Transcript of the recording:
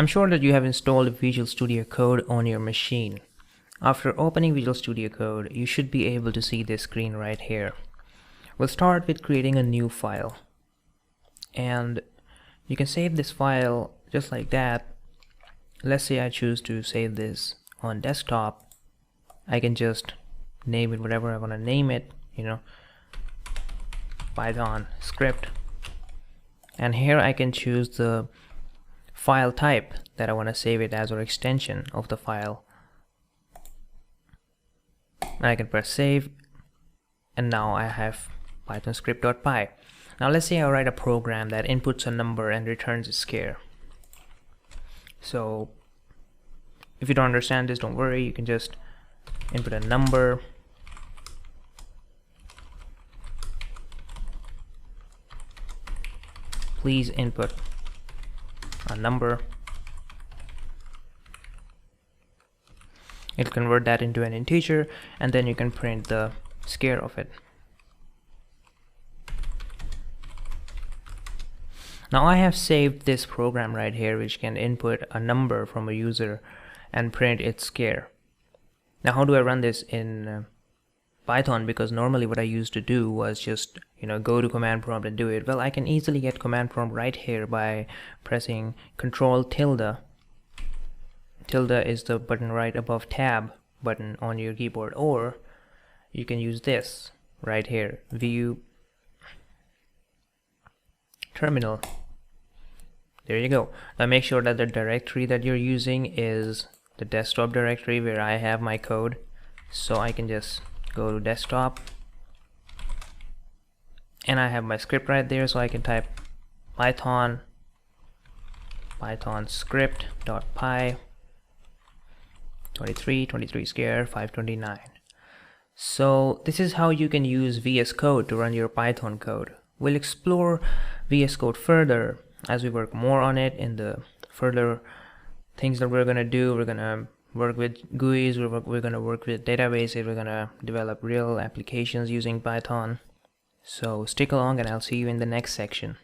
I'm sure that you have installed Visual Studio Code on your machine. After opening Visual Studio Code, you should be able to see this screen right here. We'll start with creating a new file. And you can save this file just like that. Let's say I choose to save this on desktop. I can just name it whatever I want to name it, Python script. And here I can choose the file type that I want to save it as, or extension of the file. And I can press save, and now I have Python script.py. Now let's say I write a program that inputs a number and returns a scare. So if you don't understand this, don't worry, you can just input a number. Please input a number. It'll convert that into an integer, and then you can print the scare of it. Now I have saved this program right here, which can input a number from a user and print its scare. Now how do I run this in Python? Because normally what I used to do was just go to command prompt and do it. Well, I can easily get command prompt right here by pressing Control tilde. Tilde is the button right above tab button on your keyboard, or you can use this right here, view terminal. There you go. Now make sure that the directory that you're using is the desktop directory where I have my code. So I can just go to desktop, and I have my script right there, so I can type Python script.py 23 scare 529. So this is how you can use VS Code to run your Python code. We'll explore VS Code further as we work more on it in the further things that we're gonna do. We're gonna work with GUIs, we're gonna work with databases, we're gonna develop real applications using Python. So stick along, and I'll see you in the next section.